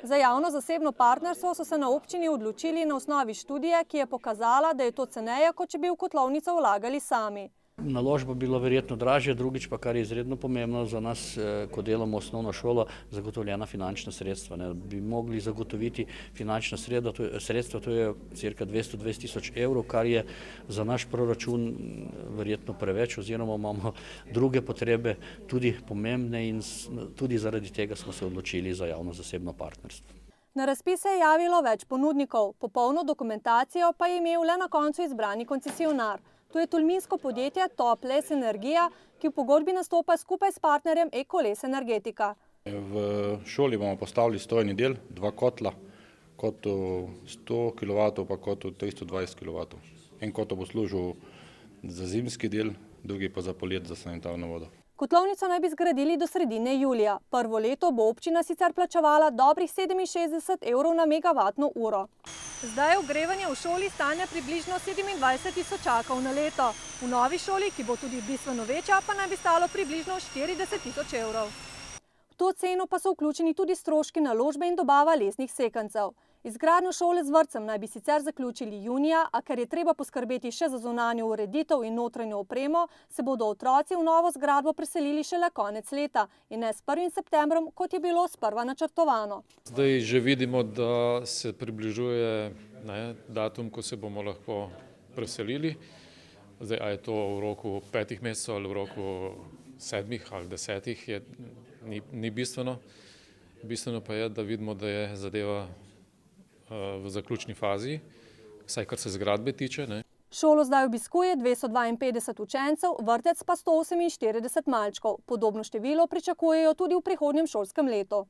Za javno-zasebno partnerstvo so se na občini odločili na osnovi študije, ki je pokazala, da je to ceneje, kot če bi v kotlovnico vlagali sami. Naložba bila verjetno dražja, drugič pa, kar je izredno pomembno za nas, ko delamo osnovno šolo, zagotovljena finančna sredstva. Bi mogli zagotoviti finančna sredstva, to je cirka 220 tisoč evrov, kar je za naš proračun verjetno preveč, oziroma imamo druge potrebe tudi pomembne in tudi zaradi tega smo se odločili za javno-zasebno partnerstvo. Na razpis se je javilo več ponudnikov, popolno dokumentacijo pa je imel le na koncu izbrani koncesionar. To je tolminsko podjetje Toples Energija, ki v pogodbi nastopa skupaj s partnerjem Ekoles Energetika. V šoli bomo postavili strojni del, 2 kotla, kotl 100 kW pa kotl 320 kW. En kotl bo služil za zimski del, drugi pa za polet za sanitarno vodo. Kotlovnico naj bi zgradili do sredine julija. Prvo leto bo občina sicer plačevala dobrih 67 evrov na megavatno uro. Zdaj je ogrevanje v šoli stane približno 27 tisočakov na leto. V novi šoli, ki bo tudi bistveno večja, pa naj bi stalo približno 40 tisoč evrov. V to ceno pa so vključeni tudi stroški naložbe in dobava lesnih sekancev. Izgradnjo šole z vrtcem naj bi sicer zaključili junija, a ker je treba poskrbeti še za zunanjo ureditev in notranjo opremo, se bodo otroci v novo zgradbo preselili šele konec leta in ne s 1. septembrom, kot je bilo sprva načrtovano. Zdaj že vidimo, da se približuje datum, ko se bomo lahko preselili. Zdaj, a je to v roku 5 mesecev ali v roku 7 ali 10, ni bistveno. Bistveno pa je, da vidimo, da je zadeva v zaključni fazi, vsaj kar se zgradbe tiče. Šolo zdaj obiskuje 252 učencev, vrtec pa 148 malčkov. Podobno število pričakujejo tudi v prihodnjem šolskem letu.